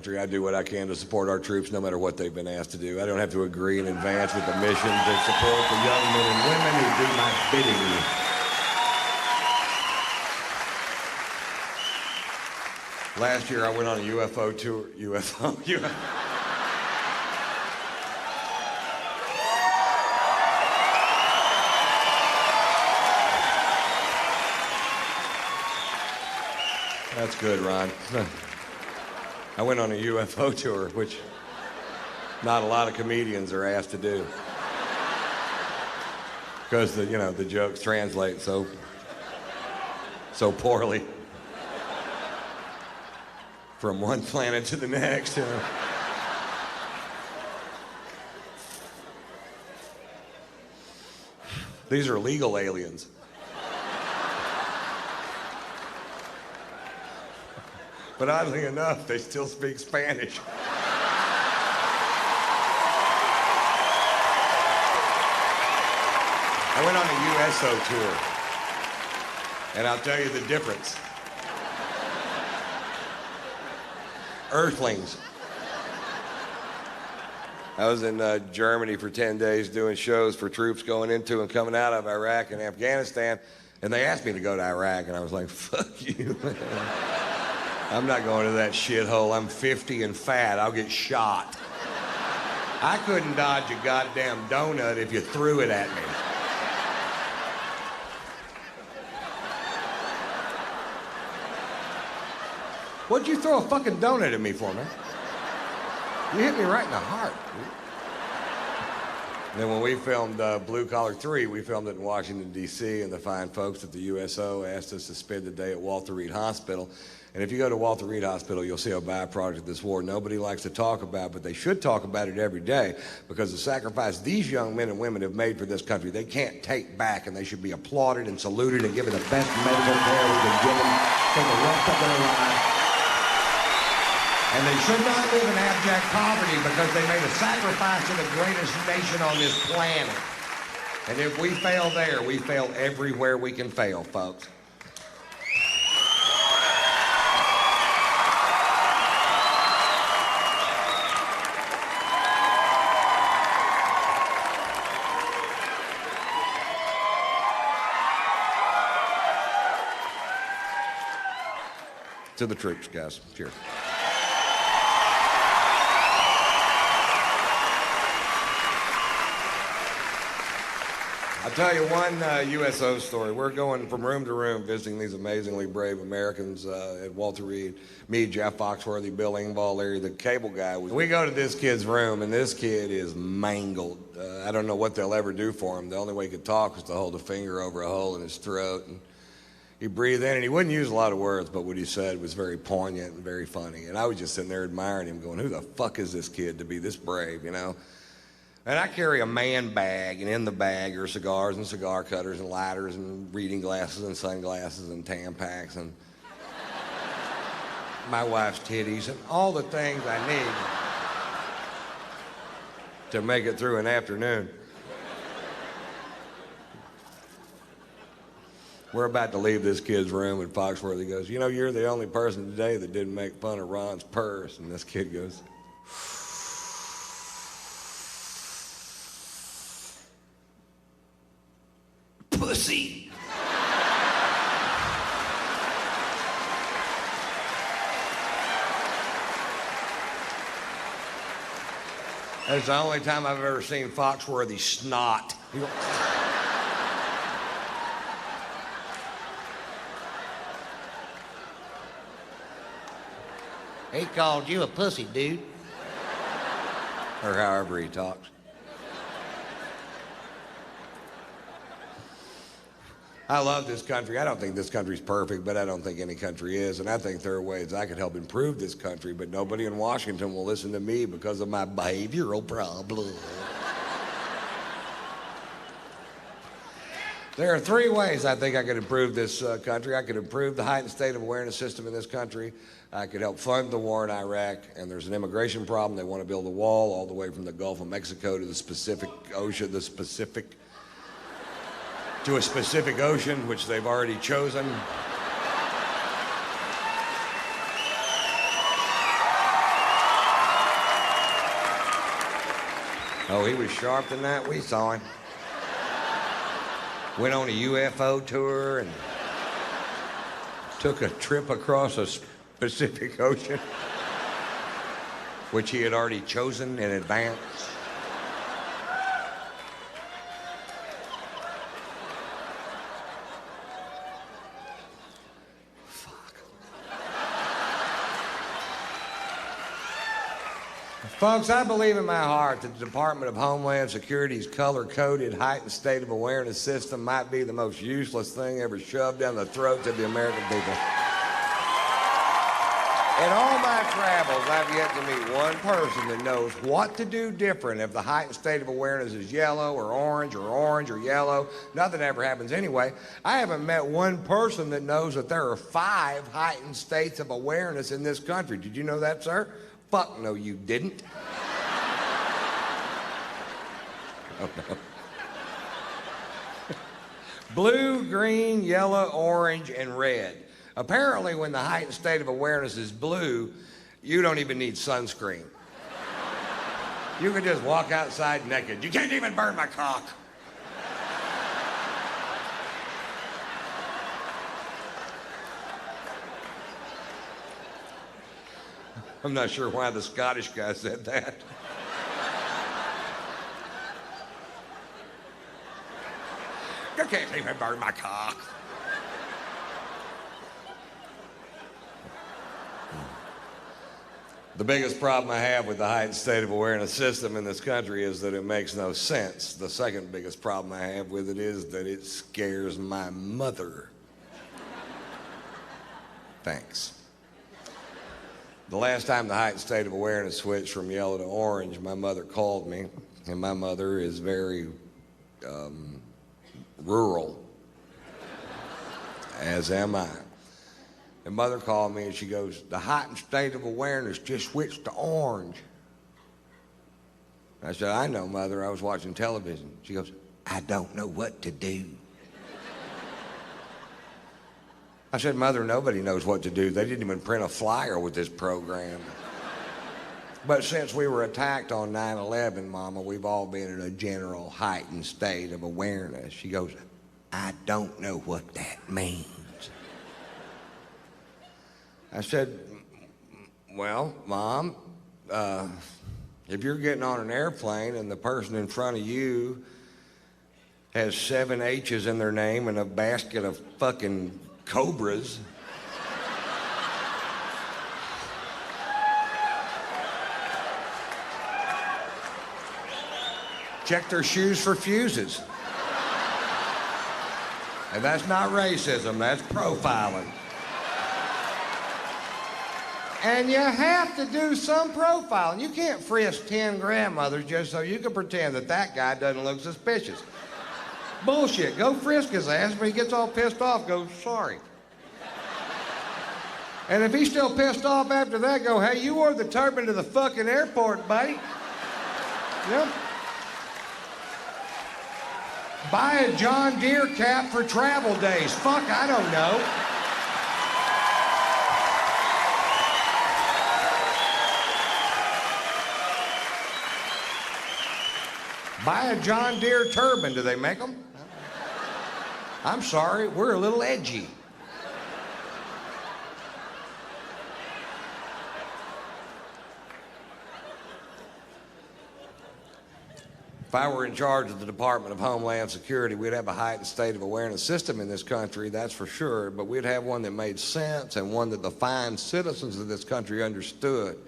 I do what I can to support our troops no matter what they've been asked to do. I don't have to agree in advance with the mission to support the young men and women who do my bidding. Last year I went on a UFO tour. UFO. That's good, Ron. I went on a UFO tour, which not a lot of comedians are asked to do. Because the jokes translate so poorly from one planet to the next. These are legal aliens. But oddly enough, they still speak Spanish. I went on a USO tour, and I'll tell you the difference. Earthlings. I was in Germany for 10 days doing shows for troops going into and coming out of Iraq and Afghanistan, and they asked me to go to Iraq, and I was like, fuck you, man. I'm not going to that shithole. I'm 50 and fat. I'll get shot. I couldn't dodge a goddamn donut if you threw it at me. What'd you throw a fucking donut at me for, man? You hit me right in the heart. And then when we filmed Blue Collar 3, we filmed it in Washington, D.C., and the fine folks at the USO asked us to spend the day at Walter Reed Hospital. And if you go to Walter Reed Hospital, you'll see a byproduct of this war nobody likes to talk about, but they should talk about it every day, because the sacrifice these young men and women have made for this country, they can't take back, and they should be applauded and saluted and given the best medical care we can give them for the rest of their lives. And they should not live in abject poverty because they made a sacrifice to the greatest nation on this planet. And if we fail there, we fail everywhere we can fail, folks. To the troops, guys. Cheers. I'll tell you one USO story. We're going from room to room visiting these amazingly brave Americans at Walter Reed. Me, Jeff Foxworthy, Bill Engvall, Larry the Cable Guy. We go to this kid's room, and this kid is mangled. I don't know what they'll ever do for him. The only way he could talk was to hold a finger over a hole in his throat. And he'd breathe in, and he wouldn't use a lot of words, but what he said was very poignant and very funny. And I was just sitting there admiring him, going, who the fuck is this kid to be this brave, you know? And I carry a man bag, and in the bag are cigars and cigar cutters and lighters and reading glasses and sunglasses and Tampax and my wife's titties and all the things I need to make it through an afternoon. We're about to leave this kid's room, and Foxworthy goes, you know, you're the only person today that didn't make fun of Ron's purse. And this kid goes, pussy. That's the only time I've ever seen Foxworthy snot. He called you a pussy, dude. Or however he talks. I love this country. I don't think this country's perfect, but I don't think any country is. And I think there are ways I could help improve this country, but nobody in Washington will listen to me because of my behavioral problem. There are three ways I think I could improve this country. I could improve the heightened state of awareness system in this country. I could help fund the war in Iraq. And there's an immigration problem. They want to build a wall all the way from the Gulf of Mexico to the Pacific Ocean, to a specific ocean, which they've already chosen. 1, Oh, he was sharp than that. We saw him. Went on a UFO tour and took a trip across a Pacific Ocean, which he had already chosen in advance. Folks, I believe in my heart that the Department of Homeland Security's color-coded heightened state of awareness system might be the most useless thing ever shoved down the throats of the American people. In all my travels, I've yet to meet one person that knows what to do different if the heightened state of awareness is yellow or orange or yellow. Nothing ever happens anyway. I haven't met one person that knows that there are 5 heightened states of awareness in this country. Did you know that, sir? Fuck no, you didn't. Oh, no. Blue, green, yellow, orange, and red. Apparently, when the heightened state of awareness is blue, you don't even need sunscreen. You can just walk outside naked. You can't even burn my cock. I'm not sure why the Scottish guy said that. You can't even burn my cock. The biggest problem I have with the heightened state of awareness system in this country is that it makes no sense. The second biggest problem I have with it is that it scares my mother. Thanks. The last time the heightened state of awareness switched from yellow to orange, my mother called me, and my mother is very rural, as am I. And mother called me and she goes, the heightened state of awareness just switched to orange. I said, I know, Mother, I was watching television. She goes, I don't know what to do. I said, Mother, nobody knows what to do. They didn't even print a flyer with this program. But since we were attacked on 9/11, Mama, we've all been in a general heightened state of awareness. She goes, I don't know what that means. I said, well, Mom, if you're getting on an airplane and the person in front of you has 7 H's in their name and a basket of fucking cobras, check their shoes for fuses. And that's not racism, that's profiling. And you have to do some profiling. You can't frisk 10 grandmothers just so you can pretend that that guy doesn't look suspicious. Bullshit. Go frisk his ass. When he gets all pissed off, go, sorry. And if he's still pissed off after that, go, hey, you wore the turban to the fucking airport, buddy. Yep. Buy a John Deere cap for travel days. Fuck, I don't know. Buy a John Deere turban. Do they make them? I'm sorry, we're a little edgy. If I were in charge of the Department of Homeland Security, we'd have a heightened state of awareness system in this country, that's for sure, but we'd have one that made sense and one that the fine citizens of this country understood.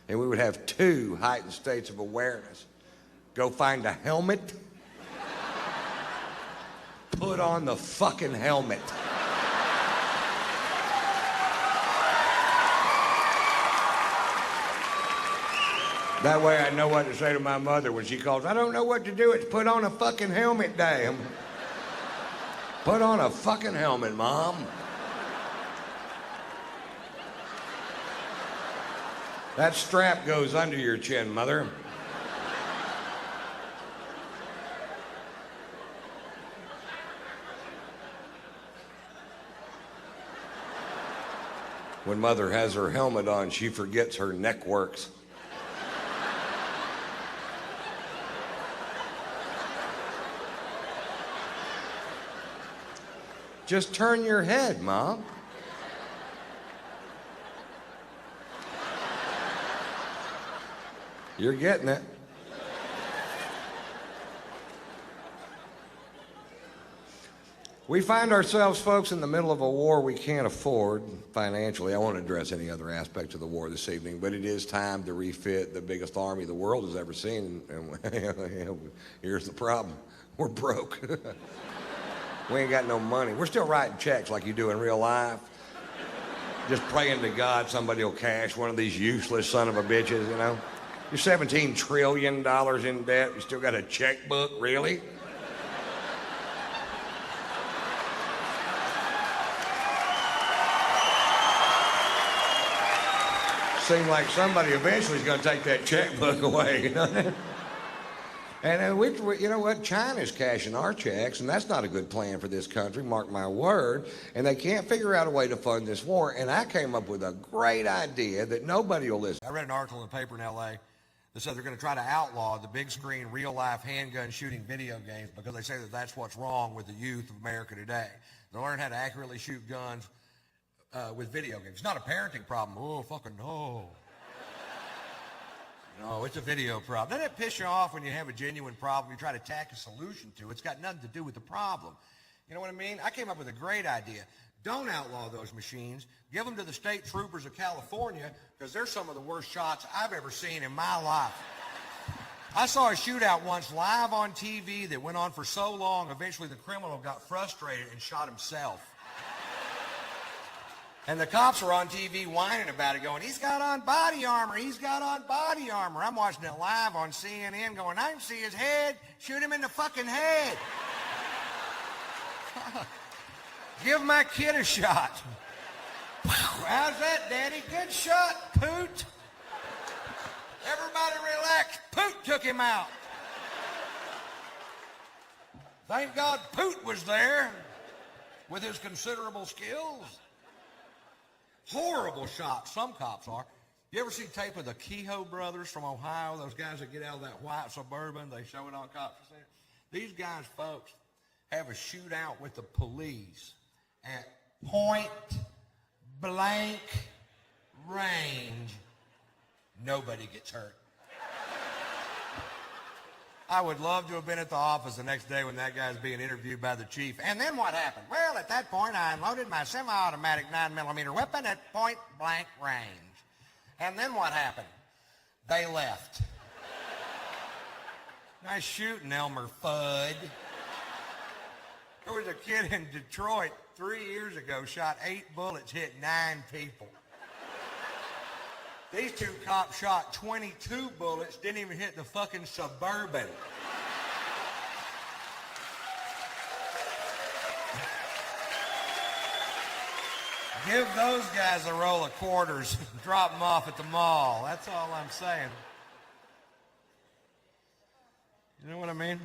And we would have 2 heightened states of awareness. Go find a helmet. Put on the fucking helmet. That way I know what to say to my mother when she calls. I don't know what to do. It's put on a fucking helmet, damn. Put on a fucking helmet, Mom. That strap goes under your chin, Mother. When Mother has her helmet on, she forgets her neck works. Just turn your head, Mom. You're getting it. We find ourselves, folks, in the middle of a war we can't afford financially. I won't address any other aspects of the war this evening, but it is time to refit the biggest army the world has ever seen. And here's the problem. We're broke. We ain't got no money. We're still writing checks like you do in real life. Just praying to God somebody will cash one of these useless son of a bitches, you know? You're $17 trillion in debt. You still got a checkbook, really? Seems like somebody eventually is going to take that checkbook away, you know? And we, you know what? China's cashing our checks, and that's not a good plan for this country, mark my word. And they can't figure out a way to fund this war. And I came up with a great idea that nobody will listen. I read an article in the paper in L.A. that said they're going to try to outlaw the big screen, real-life handgun shooting video games because they say that that's what's wrong with the youth of America today. They'll learn how to accurately shoot guns with video games. It's not a parenting problem. Oh, fucking no. No, it's a video problem. Doesn't it piss you off when you have a genuine problem, you try to tack a solution to it? It's got nothing to do with the problem. You know what I mean? I came up with a great idea. Don't outlaw those machines. Give them to the state troopers of California because they're some of the worst shots I've ever seen in my life. I saw a shootout once live on TV that went on for so long, eventually the criminal got frustrated and shot himself. And the cops were on TV whining about it, going, he's got on body armor, he's got on body armor. I'm watching it live on CNN going, I can see his head, shoot him in the fucking head. Give my kid a shot. How's that, Daddy? Good shot, Poot. Everybody relax. Poot took him out. Thank God Poot was there with his considerable skills. Horrible shot. Some cops are. You ever see tape of the Kehoe brothers from Ohio? Those guys that get out of that white Suburban, they show it on cops. These guys, folks, have a shootout with the police at point blank range. Nobody gets hurt. I would love to have been at the office the next day when that guy's being interviewed by the chief. And then what happened? Well, at that point, I unloaded my semi-automatic 9mm weapon at point blank range. And then what happened? They left. Nice shooting, Elmer Fudd. There was a kid in Detroit 3 years ago, shot 8 bullets, hit 9 people. These two cops shot 22 bullets, didn't even hit the fucking Suburban. Give those guys a roll of quarters, drop them off at the mall. That's all I'm saying. You know what I mean?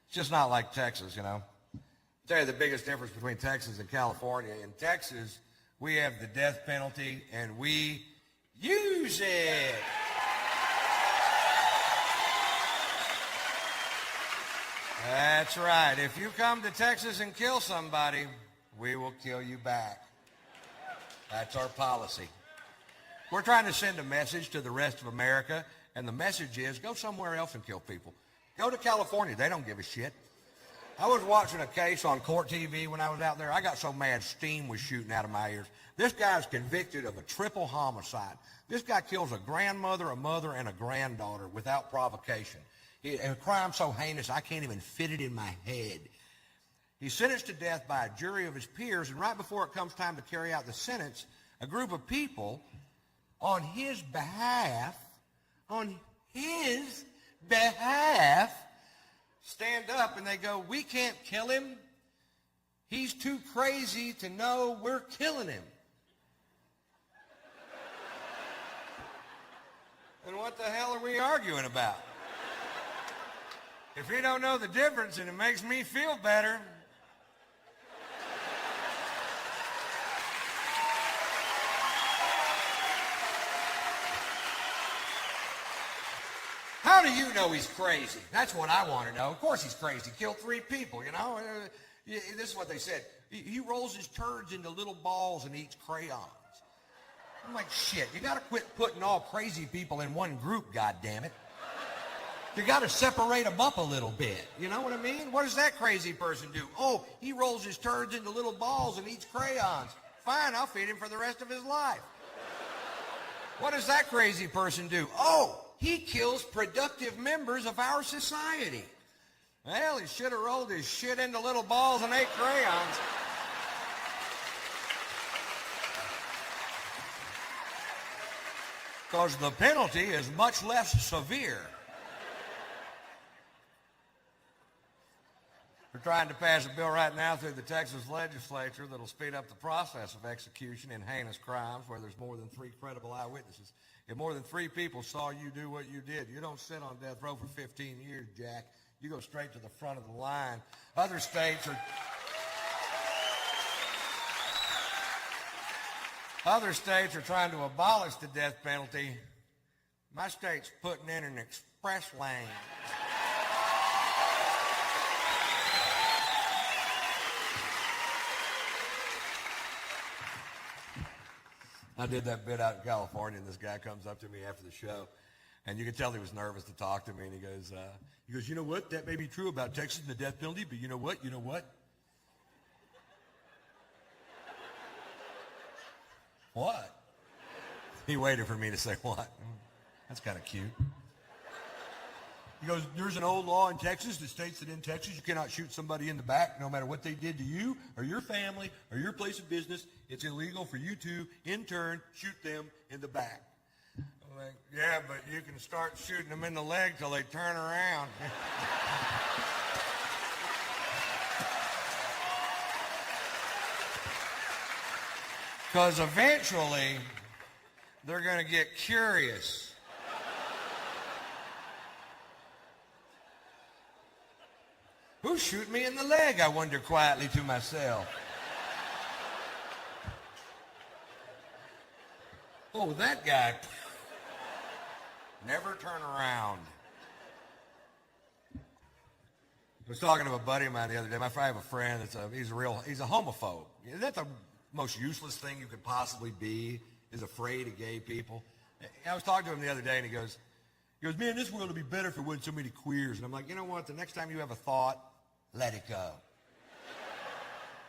It's just not like Texas, you know. I'll tell you the biggest difference between Texas and California. In Texas, we have the death penalty, and we use it. That's right. If you come to Texas and kill somebody, we will kill you back. That's our policy. We're trying to send a message to the rest of America, and the message is go somewhere else and kill people. Go to California. They don't give a shit. I was watching a case on Court TV when I was out there. I got so mad steam was shooting out of my ears. This guy's convicted of a triple homicide. This guy kills a grandmother, a mother, and a granddaughter without provocation. A crime so heinous I can't even fit it in my head. He's sentenced to death by a jury of his peers, and right before it comes time to carry out the sentence, a group of people on his behalf, stand up and they go, we can't kill him. He's too crazy to know we're killing him. And what the hell are we arguing about? If you don't know the difference and it makes me feel better. How do you know he's crazy? That's what I want to know. Of course he's crazy. Killed 3 people, you know. This is what they said. He rolls his turds into little balls and eats crayons. I'm like, shit, you got to quit putting all crazy people in one group, goddammit. You got to separate them up a little bit. You know what I mean? What does that crazy person do? Oh, he rolls his turds into little balls and eats crayons. Fine, I'll feed him for the rest of his life. What does that crazy person do? Oh, he kills productive members of our society. Well, he should have rolled his shit into little balls and ate crayons. Because the penalty is much less severe. We're trying to pass a bill right now through the Texas legislature that'll speed up the process of execution in heinous crimes where there's more than 3 credible eyewitnesses. If more than 3 people saw you do what you did, you don't sit on death row for 15 years, Jack. You go straight to the front of the line. Other states are trying to abolish the death penalty. My state's putting in an express lane. I did that bit out in California, and this guy comes up to me after the show, and you could tell he was nervous to talk to me, and he goes, you know what? That may be true about Texas and the death penalty, but you know what? What? He waited for me to say what. That's kind of cute. He goes, there's an old law in Texas that states that in Texas you cannot shoot somebody in the back no matter what they did to you or your family or your place of business. It's illegal for you to, in turn, shoot them in the back. I'm like, yeah, but you can start shooting them in the leg till they turn around. Because eventually, they're going to get curious. Who's shooting me in the leg, I wonder quietly to myself. Oh, that guy. Never turn around. I was talking to a buddy of mine the other day. I have a friend he's a homophobe. That's the most useless thing you could possibly be, is afraid of gay people. I was talking to him the other day, and he goes, man, this world would be better if there wasn't so many queers. And I'm like, you know what? The next time you have a thought, let it go.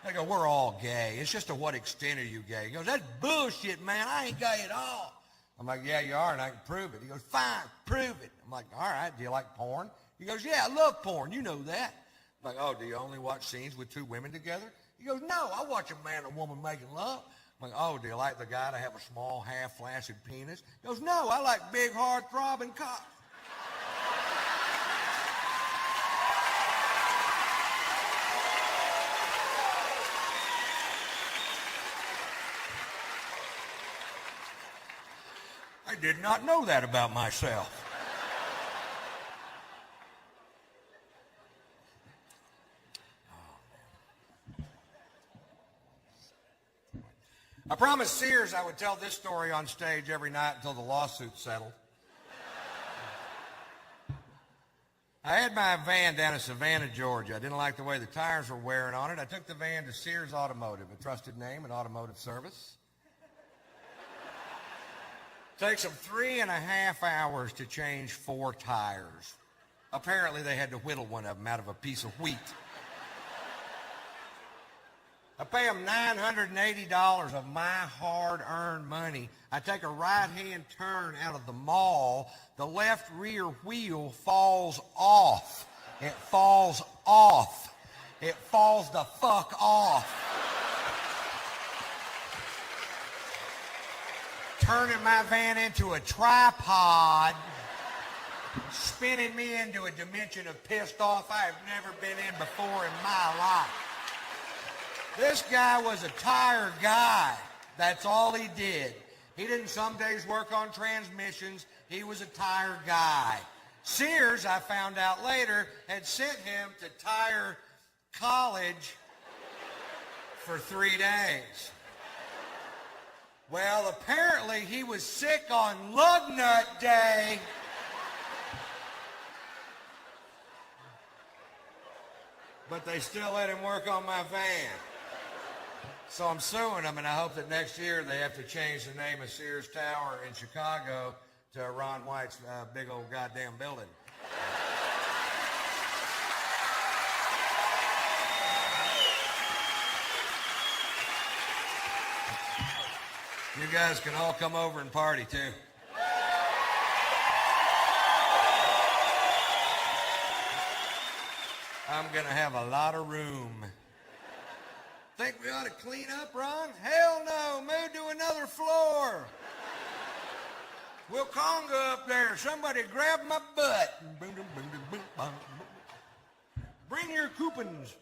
I go, we're all gay. It's just to what extent are you gay? He goes, that's bullshit, man. I ain't gay at all. I'm like, yeah, you are, and I can prove it. He goes, fine, prove it. I'm like, all right, do you like porn? He goes, yeah, I love porn. You know that. I'm like, oh, do you only watch scenes with 2 women together? He goes, no, I watch a man and a woman making love. I'm like, oh, do you like the guy to have a small, half-flaccid penis? He goes, no, I like big, hard-throbbing cock. I did not know that about myself. I promised Sears I would tell this story on stage every night until the lawsuit settled. I had my van down in Savannah, Georgia. I didn't like the way the tires were wearing on it. I took the van to Sears Automotive, a trusted name in automotive service. Takes them 3.5 hours to change 4 tires. Apparently, they had to whittle one of them out of a piece of wheat. I pay them $980 of my hard-earned money. I take a right-hand turn out of the mall. The left rear wheel falls off. It falls off. It falls the fuck off. Turning my van into a tripod, spinning me into a dimension of pissed off I have never been in before in my life. This guy was a tire guy. That's all he did. He didn't some days work on transmissions. He was a tire guy. Sears, I found out later, had sent him to tire college for 3 days. Well, apparently he was sick on Lug Nut Day. but they still let him work on my van. So I'm suing them, and I hope that next year they have to change the name of Sears Tower in Chicago to Ron White's big old goddamn building. You guys can all come over and party, too. I'm going to have a lot of room. Think we ought to clean up, Ron? Hell no. Move to another floor. We'll conga up there. Somebody grab my butt. Bring your coupons.